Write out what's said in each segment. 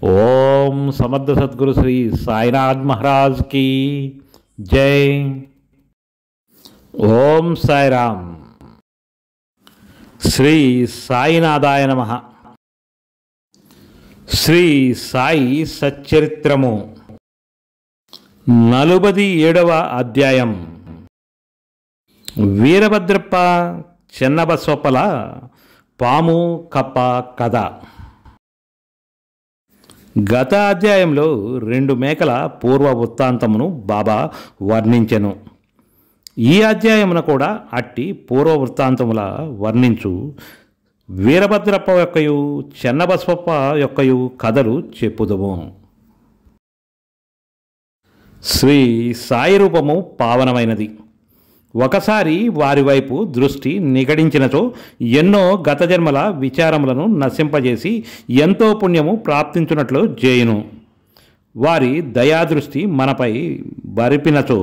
ఓం సమర్థ సద్గురు శ్రీ సాయినాథ్ మహారాజ్ की जय। ఓం సాయిరామ్। శ్రీ సాయినాథాయ నమః। శ్రీ సాయి సచ్చరిత్రము 47వ అధ్యాయం। వీరభద్రప్ప చెన్నబసవప్పల పాము కప్ప కథ। గత అధ్యాయంలో 2 మేకల పూర్వ వృత్తాంతమును బాబా వర్ణించెను। ఈ అధ్యాయమున కూడా అట్టి పూర్వ వృత్తాంతముల వర్ణించు వీరభద్రప్ప యొక్కయు చెన్నబసవప్ప యొక్కయు కథలు చెప్పుదుము। శ్రీ సాయి రూపము పావనమైనది। ఒకసారి వారి వైపు దృష్టి నిగడించినచో ఎన్నో గత జన్మల విచారములను నశింపజేసి ఎంతో పుణ్యము ప్రాప్తించున్నట్లు చేయును। వారి దయాదృష్టి మనపై బరిపినచో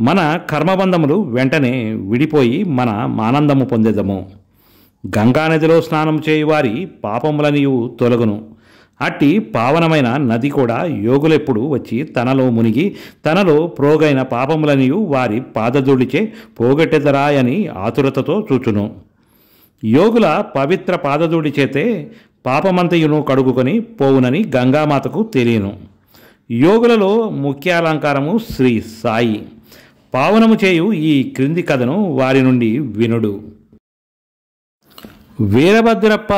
మన కర్మబంధములు వెంటనే విడిపోయి మన ఆనందము పొందేదము। గంగానదిలో స్నానం చేయువారి పాపములనియు తొలగును। అట్టి పావనమైన నది కూడా యోగులెప్పుడు వచ్చి తనలో మునిగి తనలో ప్రోగైన పాపములనియు వారి పాదధూళిచే పోగొట్టెదరాయని ఆతురతతో చూచును। యోగుల పవిత్ర పాదధూళి చేతే పాపమంతయును కడుగుకొని పోవునని గంగామాతకు తెలియను। యోగులలో ముఖ్య అలంకారము శ్రీ సాయి। పావనము చేయు ఈ క్రింది కథను వారి నుండి వినుడు। వీరభద్రప్ప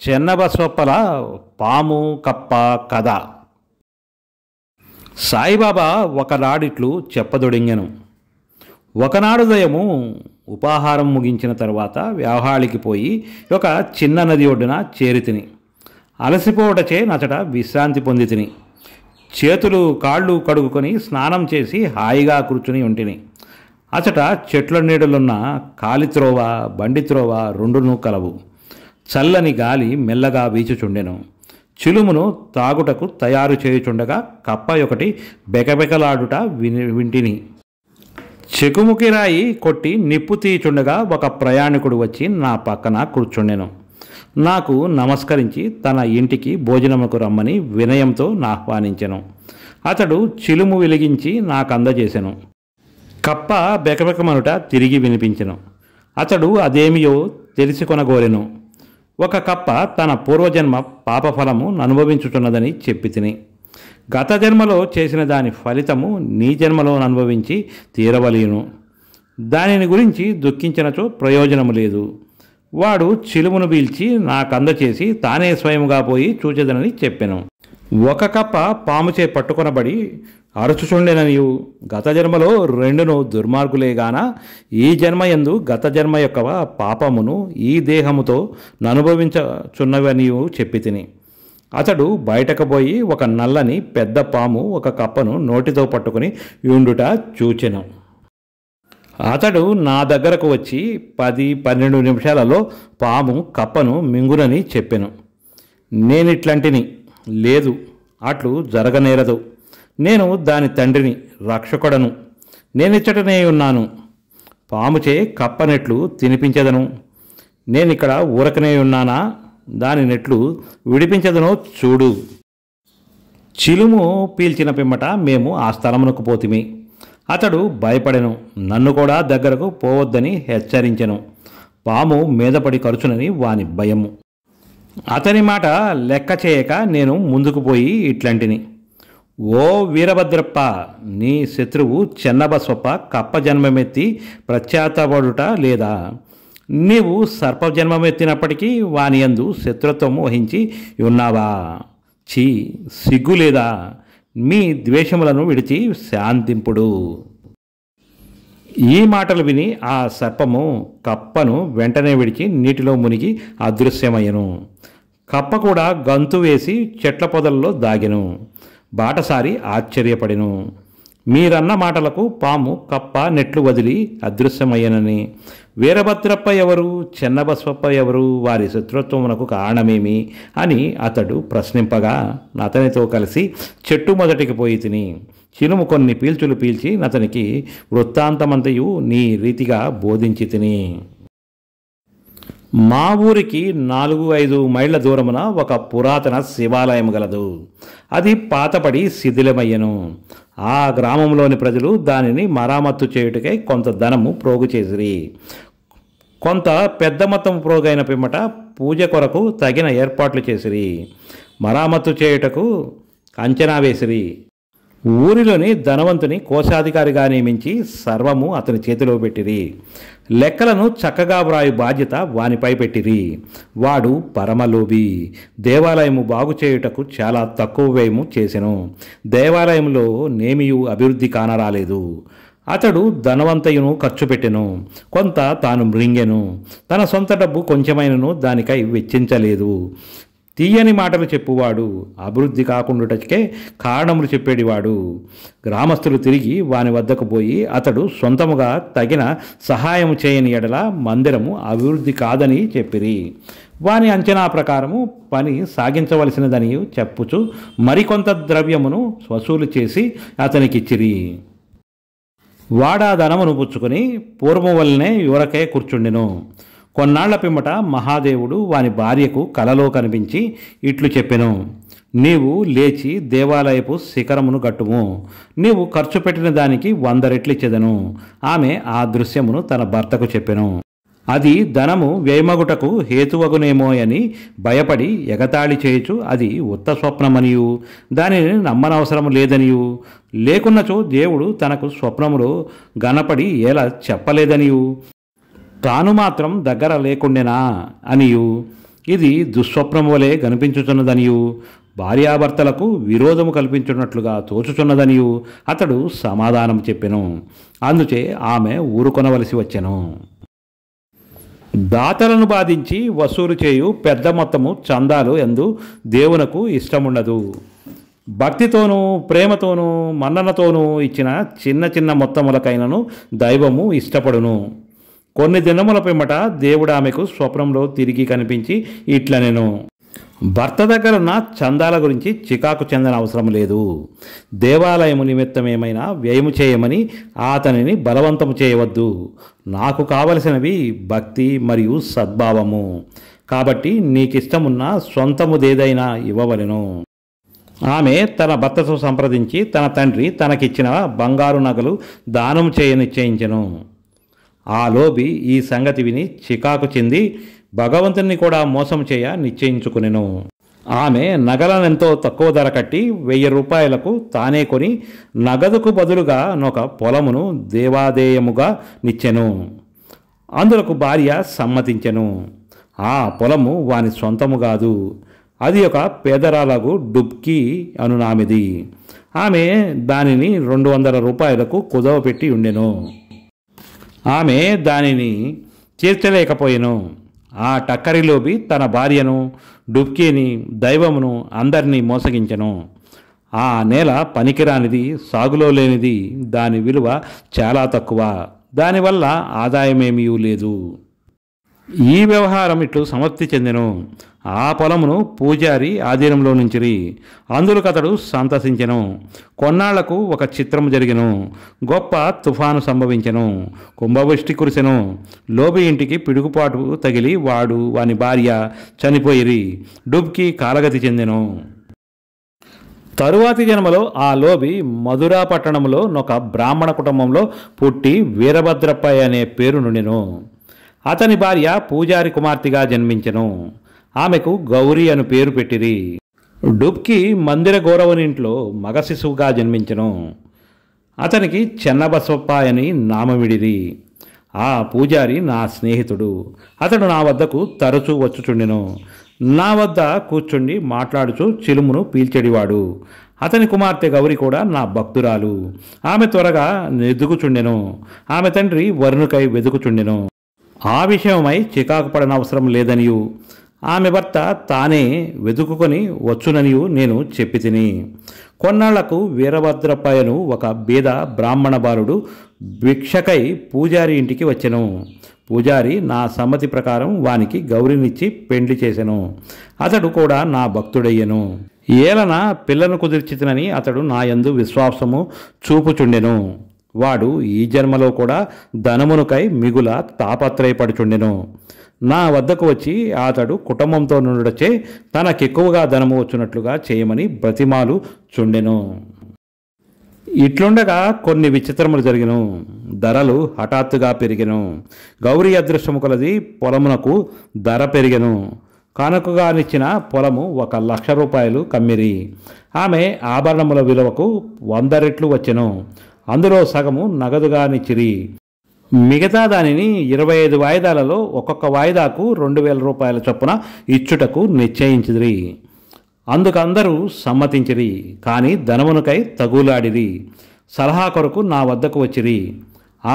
చెన్నబసవప్పల పాము కప్ప కథ। సాయిబాబా ఒకనాడిట్లు చెప్పదొడింగెను। ఒకనాడు ఉదయము ఉపాహారం ముగించిన తరువాత వ్యాహాళికి పోయి ఒక చిన్న నది ఒడ్డున చేరితిని। అలసిపోవటచే నచట విశ్రాంతి పొందితిని। చేతులు కాళ్ళు కడుగుకొని స్నానం చేసి హాయిగా కూర్చుని ఉంటిని। అచట చెట్ల నీడలున్న కాలిత్రోవ బండిత్రోవ రెండును కలవు। చల్లని గాలి మెల్లగా వీచుచుండెను। చిలుమును తాగుటకు తయారు చేయుచుండగా కప్ప ఒకటి బెకబెకలాడుట వింటిని। చెకుముకి రాయి కొట్టి నిప్పు తీయుచుండగా ఒక ప్రయాణికుడు వచ్చి నా పక్కన కూర్చుండెను। నాకు నమస్కరించి తన ఇంటికి భోజనముకు రమ్మని వినయంతో ఆహ్వానించెను। అతడు చిలుము వెలిగించి నాకు అందజేసెను। కప్ప బెకబెకమనుట తిరిగి వినిపించెను। అతడు అదేమియో తెలుసుకొనగోరెను। ఒక కప్ప తన పూర్వజన్మ పాపఫలము అనుభవించుచున్నదని చెప్పి తిని, గత జన్మలో చేసిన దాని ఫలితము నీ జన్మలో అనుభవించి తీరవలేను। దానిని గురించి దుఃఖించినచో ప్రయోజనము లేదు। వాడు చిలుమును పీల్చి నాకందచేసి తానే స్వయముగా పోయి చూచెదనని చెప్పెను। ఒక కప్ప పాముచే పట్టుకొనబడి అరచుచుండెననియు గత జన్మలో రెండును దుర్మార్గులేగాన ఈ జన్మయందు గత జన్మ యొక్క పాపమును ఈ దేహముతో అనుభవించుచున్నవనియు చెప్పి తిని, అతడు బయటకు పోయి ఒక నల్లని పెద్ద పాము ఒక కప్పను నోటితో పట్టుకుని యుండుట చూచెను। అతడు నా దగ్గరకు వచ్చి 10-12 నిమిషాలలో పాము కప్పను మింగునని చెప్పెను। నేనిట్లాంటిని, లేదు అట్లు జరగనేరదు, నేను దాని తండ్రిని రక్షకుడను, నేనిచ్చటనే ఉన్నాను, పాముచే కప్పనెట్లు తినిపించదను, నేనిక్కడ ఊరకనే ఉన్నానా, దాని నెట్లు విడిపించదనో చూడు। చిలుము పీల్చిన పిమ్మట మేము ఆ స్థలమునకు పోతిమి। అతడు భయపడెను, నన్ను కూడా దగ్గరకు పోవద్దని హెచ్చరించెను। పాము మీదపడి కరుచునని వాని భయము। అతని మాట లెక్క చేయక నేను ముందుకు పోయి ఇట్లాంటిని, ఓ వీరభద్రప్ప, నీ శత్రువు చెన్నబసవప్ప కప్ప జన్మమెత్తి ప్రత్యాతపడుట లేదా? నీవు సర్పజన్మమెత్తినప్పటికీ వాని యందు శత్రుత్వము వహించి ఉన్నావా? ఛీ, సిగ్గు లేదా? మీ ద్వేషములను విడిచి శాంతింపుడు। ఈ మాటలు విని ఆ సర్పము కప్పను వెంటనే విడిచి నీటిలో మునిగి అదృశ్యమయ్యను। కప్ప కూడా గంతు వేసి చెట్ల పొదల్లో దాగెను। బాటసారి ఆశ్చర్యపడెను, మీరన్న మాటలకు పాము కప్ప నెట్లు వదిలి అదృశ్యమయ్యనని। వీరభద్రప్ప ఎవరు, చెన్నబసవప్ప ఎవరు, వారి శత్రుత్వమునకు కారణమేమి అని అతడు ప్రశ్నింపగా అతనితో కలిసి చెట్టు మొదటికి పోయి తిని చిలుము కొన్ని పీల్చులు పీల్చి అతనికి వృత్తాంతమంతయు నీ రీతిగా బోధించి తిని। మా ఊరికి 4-5 మైళ్ళ దూరమున ఒక పురాతన శివాలయం గలదు. అది పాతపడి శిథిలమయ్యను. ఆ గ్రామంలోని ప్రజలు దానిని మరామత్తు చేయుటకై కొంత ధనము ప్రోగు చేసిరి. కొంత పెద్ద మొత్తం ప్రోగైన పిమ్మట పూజ కొరకు తగిన ఏర్పాట్లు చేసిరి. మరామత్తు చేయుటకు అంచనా వేసిరి. ఊరిలోని ధనవంతుని కోశాధికారిగా నియమించి సర్వము అతని చేతిలో పెట్టిరి. లెక్కలను చక్కగా వ్రాయు బాధ్యత వానిపై పెట్టిరి. వాడు పరమలోభి. దేవాలయము బాగు చేయుటకు చాలా తక్కువ వ్యయము చేసెను. దేవాలయంలో నేమియు అభివృద్ధి కానరాలేదు. అతడు ధనవంతయును ఖర్చు పెట్టెను. కొంత తాను మృంగెను. తన సొంత డబ్బు కొంచెమైనను దానికై వెచ్చించలేదు. తీయని మాటలు చెప్పువాడు, అభివృద్ధి కాకుండాటకే కారణములు చెప్పేడివాడు. గ్రామస్తులు తిరిగి వాని వద్దకు పోయి అతడు సొంతముగా తగిన సహాయము చేయని ఎడల మందిరము అభివృద్ధి కాదని చెప్పిరి. వాని అంచనా ప్రకారము పని సాగించవలసినదని చెప్పుచు మరికొంత ద్రవ్యమును వసూలు చేసి అతనికిచ్చిరి. వాడా ధనమును పుచ్చుకొని పూర్వం వల్లనే యువరకే కూర్చుండెను. కొన్నాళ్ల పిమ్మట మహాదేవుడు వాని భార్యకు కలలో కనిపించి ఇట్లు చెప్పెను: నీవు లేచి దేవాలయపు శిఖరమును గట్టుము. నీవు ఖర్చు పెట్టిన దానికి 100 రెట్లిచ్చెదను. ఆమె ఆ దృశ్యమును తన భర్తకు చెప్పెను. అది ధనము వ్యయమగుటకు హేతువగునేమో అని భయపడి ఎగతాళి చేయుచు అది ఉత్త స్వప్నమనియు దానిని నమ్మనవసరం లేదనియు, లేకున్నచో దేవుడు తనకు స్వప్నములో గనపడి ఎలా చెప్పలేదనియు, తాను మాత్రం దగ్గర లేకుండెనా అనియు, ఇది దుస్వప్నం వలె కనిపించుచున్నదనియు, భార్యాభర్తలకు విరోధము కల్పించున్నట్లుగా తోచుచున్నదనియు అతడు సమాధానం చెప్పెను. అందుచే ఆమె ఊరుకొనవలసి వచ్చెను. దాతలను బాధించి వసూలు చేయు పెద్ద మొత్తము చందాలు ఎందు దేవునకు ఇష్టముండదు. భక్తితోనూ ప్రేమతోనూ మన్ననతోనూ ఇచ్చిన చిన్న చిన్న మొత్తములకైనను దైవము ఇష్టపడును. కొన్ని దినముల పిమ్మట దేవుడు ఆమెకు స్వప్నంలో తిరిగి కనిపించి ఇట్లనెను: భర్త దగ్గరున్న చందాల గురించి చికాకు చెందన అవసరం లేదు. దేవాలయము నిమిత్తమేమైనా వ్యయము చేయమని అతనిని బలవంతము చేయవద్దు. నాకు కావలసినవి భక్తి మరియు సద్భావము. కాబట్టి నీకిష్టమున్న సొంతముదేదైనా ఇవ్వవలెను. ఆమె తన భర్తతో సంప్రదించి తన తండ్రి తనకిచ్చిన బంగారు నగలు దానం చేయ నిశ్చయించెను. ఆ లోబి ఈ సంగతి విని చికాకు చెంది భగవంతుని కూడా మోసం చేయ నిశ్చయించుకునెను. ఆమె నగలనెంతో తక్కువ ధర కట్టి 1000 రూపాయలకు తానే కొని నగదుకు బదులుగా ఒక పొలమును దేవాదేయముగా నిచ్చెను. అందులకు భార్య సమ్మతించెను. ఆ పొలము వాని సొంతము కాదు. అది ఒక పేదరాలకు డుబ్కి అనునామిది. ఆమె దానిని 200 రూపాయలకు కుదవ పెట్టి ఉండెను. ఆమె దానిని తీర్చలేకపోయెను. ఆ టక్కరిలోబి తన భార్యను, డుబ్కీని, దైవమును అందరినీ మోసగించెను. ఆ నేల పనికిరానిది, సాగులో లేనిది, దాని విలువ చాలా తక్కువ, దానివల్ల ఆదాయమేమీ లేదు. ఈ వ్యవహారం ఇట్లు సమర్థి చెందెను. ఆ పొలమును పూజారి ఆధీనంలో నుంచిరి. అందులకతడు సంతసించెను. కొన్నాళ్లకు ఒక చిత్రము జరిగెను. గొప్ప తుఫాను సంభవించెను. కుంభవృష్టి కురిసెను. లోబి ఇంటికి పిడుగుపాటు తగిలి వాడు వాని భార్య చనిపోయిరి. డుబ్కి కాలగతి చెందెను. తరువాతి జన్మలో ఆ లోబి మధురా పట్టణంలో ఒక బ్రాహ్మణ కుటుంబంలో పుట్టి వీరభద్రప్ప అనే పేరు నుండెను. అతని భార్య పూజారి కుమార్తెగా జన్మించెను. ఆమెకు గౌరీ అను పేరు పెట్టిరి. డుబ్కి మందిర గౌరవనింట్లో మగ శిశువుగా జన్మించెను. అతనికి చెన్నబసప్ప అని నామమిడిరి. ఆ పూజారి నా స్నేహితుడు. అతడు నా వద్దకు తరచూ వచ్చుచుండెను. నా వద్ద కూర్చుండి మాట్లాడుచూ చిలుమును పీల్చెడివాడు. అతని కుమార్తె గౌరి కూడా నా భక్తురాలు. ఆమె త్వరగా ఎదుగుచుండెను. ఆమె తండ్రి వరుణుకై వెదుకుచుండెను. ఆ విషయమై చికాకు పడనవసరం లేదనియు, ఆమె భర్త తానే వెతుకుకొని వచ్చుననియు నేను చెప్పి తిని. కొన్నాళ్లకు వీరభద్రప్పయను ఒక బీద బ్రాహ్మణ బాలుడు భిక్షకై పూజారి ఇంటికి వచ్చెను. పూజారి నా సమ్మతి ప్రకారం వానికి గౌరినిచ్చి పెండ్లి చేసెను. అతడు కూడా నా భక్తుడయ్యెను. ఏలన పిల్లను కుదిర్చితినని అతడు నా యందు విశ్వాసము చూపుచుండెను. వాడు ఈ జన్మలో కూడా ధనమునుకై మిగుల తాపత్రయపడుచుండెను. నా వద్దకు వచ్చి అతడు కుటుంబంతో నుండొచ్చే తనకెక్కువగా ధనము వచ్చినట్లుగా చేయమని బ్రతిమాలు చుండెను. ఇట్లుండగా కొన్ని విచిత్రములు జరిగెను. ధరలు హఠాత్తుగా పెరిగెను. గౌరీ అదృష్టము కొలది పొలమునకు ధర పెరిగెను. కానుకగానిచ్చిన పొలము 1,00,000 రూపాయలు కమ్మిరి. ఆమె ఆభరణముల విలువకు 100 రెట్లు వచ్చెను. అందులో సగము నగదుగానిచ్చిరి. మిగతా దానిని 25 వాయిదాలలో ఒక్కొక్క వాయిదాకు 2,000 రూపాయల చొప్పున ఇచ్చుటకు నిశ్చయించిరి. అందుకు అందరూ సమ్మతించిరి. కానీ ధనమునకై తగులాడిరి. సలహా కొరకు నా వద్దకు వచ్చిరి.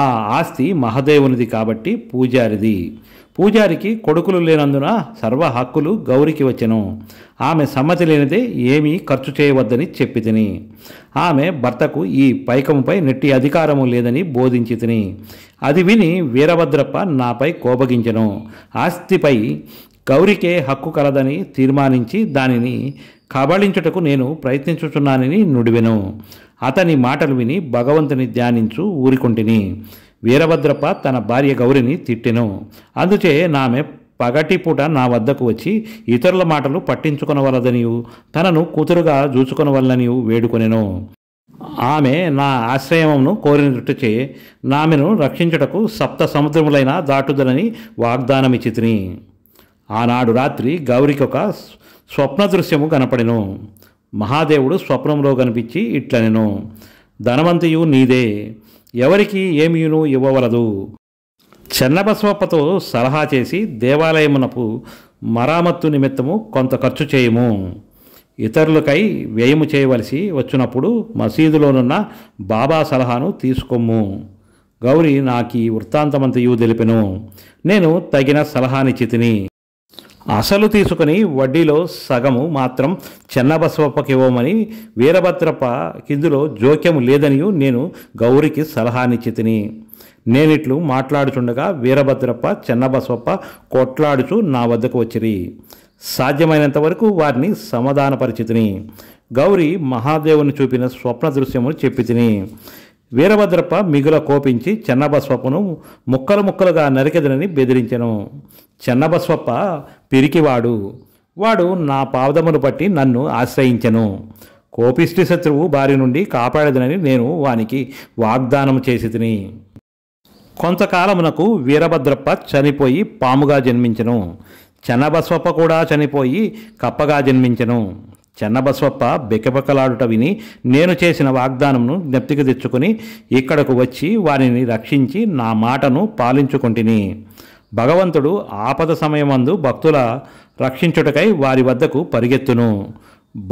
ఆ ఆస్తి మహదేవునిది కాబట్టి పూజారిది. పూజారికి కొడుకులు లేనందున సర్వ హక్కులు గౌరికి వచ్చెను. ఆమె సమ్మతి లేనిదే ఏమీ ఖర్చు చేయవద్దని చెప్పి తిని. ఆమె భర్తకు ఈ పైకముపై నెట్టి అధికారము లేదని బోధించి తిని. అది విని వీరభద్రప్ప నాపై కోపగించెను. ఆస్తిపై గౌరికే హక్కు కలదని తీర్మానించి దానిని కబళించుటకు నేను ప్రయత్నించుచున్నానని నుడివెను. అతని మాటలు విని భగవంతుని ధ్యానించు ఊరికొంటిని. వీరభద్రప్ప తన భార్య గౌరిని తిట్టెను. అందుచే నామె పగటిపూట నా వద్దకు వచ్చి ఇతరుల మాటలు పట్టించుకొనవలదనియు తనను కూతురుగా చూచుకొనవలననియు వేడుకొనెను. ఆమె నా ఆశ్రయమును కోరినట్టుచే నామెను రక్షించుటకు 7 సముద్రములైన దాటుదలని వాగ్దానమిచ్చితిని. ఆనాడు రాత్రి గౌరికి ఒక స్వప్న దృశ్యము కనపడెను. మహాదేవుడు స్వప్నంలో కనిపించి ఇట్లనెను, ధనవంతియు నీదే, ఎవరికి ఏమీను ఇవ్వవలదు. చెన్నబసవప్పతో సలహా చేసి దేవాలయమునకు మరామత్తు నిమిత్తము కొంత ఖర్చు చేయము. ఇతరులకై వ్యయము చేయవలసి వచ్చినప్పుడు మసీదులోనున్న బాబా సలహాను తీసుకోము. గౌరి నాకీ వృత్తాంతమంతయు తెలిపెను. నేను తగిన సలహానిచ్చితిని. అసలు తీసుకుని వడ్డీలో సగము మాత్రం చెన్నబసవప్పకివ్వమని వీరభద్రప్ప కిందులో జోక్యము లేదనియు నేను గౌరికి సలహానిచ్చితిని. నేనిట్లు మాట్లాడుచుండగా వీరభద్రప్ప చెన్నబసవప్ప కొట్లాడుచు నా వద్దకు వచ్చిరి. సాధ్యమైనంత వరకు వారిని సమాధానపరిచితిని. గౌరి మహాదేవుని చూపిన స్వప్న దృశ్యమును చెప్పి తిని. వీరభద్రప్ప మిగుల కోపించి చెన్నబసవప్పను ముక్కలు ముక్కలుగా నరికెదనని బెదిరించెను. చెన్నబసవప్ప పిరికివాడు. వాడు నా పాదమును పట్టి నన్ను ఆశ్రయించెను. కోపిష్టి శత్రువు బారి నుండి కాపాడదనని నేను వానికి వాగ్దానం చేసి తిని. కొంతకాలమునకు వీరభద్రప్ప చనిపోయి పాముగా జన్మించెను. చెన్నబసవప్ప కూడా చనిపోయి కప్పగా జన్మించెను. చెన్నబసవప్ప బెకబెకలాడుట విని నేను చేసిన వాగ్దానంను జ్ఞప్తికి తెచ్చుకొని ఇక్కడకు వచ్చి వారిని రక్షించి నా మాటను పాలించుకొంటిని. భగవంతుడు ఆపద సమయమందు భక్తుల రక్షించుటకై వారి వద్దకు పరిగెత్తును.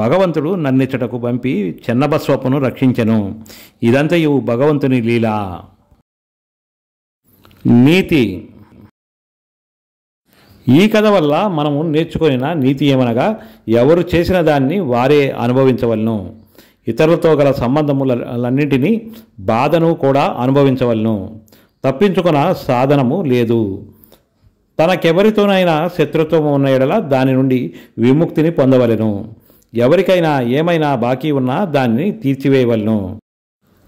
భగవంతుడు నన్నిచ్చటకు పంపి చెన్నబసవప్పను రక్షించెను. ఇదంతయు భగవంతుని లీలా. నీతి. ఈ కథ వల్ల మనము నేర్చుకొనిన నీతి ఏమనగా, ఎవరు చేసిన దాన్ని వారే అనుభవించవలను. ఇతరులతో గల సంబంధములన్నింటినీ బాధను కూడా అనుభవించవలను. తప్పించుకున్న సాధనము లేదు. తనకెవరితోనైనా శత్రుత్వము ఉన్న ఎడల దాని నుండి విముక్తిని పొందవలెను. ఎవరికైనా ఏమైనా బాకీ ఉన్నా దాన్ని తీర్చివేయవలను.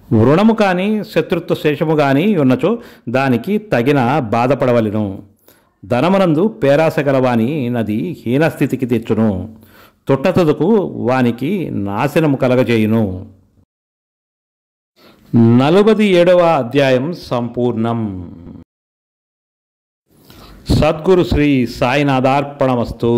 రుణము కానీ శత్రుత్వ శేషము కానీ ఉన్నచో దానికి తగిన బాధపడవలెను. ధనమునందు పేరాస గలవాని నది హీనస్థితికి తెచ్చును. తొట్టతుదకు వానికి నాశనము కలగజేయును. 47వ అధ్యాయం సంపూర్ణం. సద్గురు శ్రీ సాయినాథార్పణమస్తు.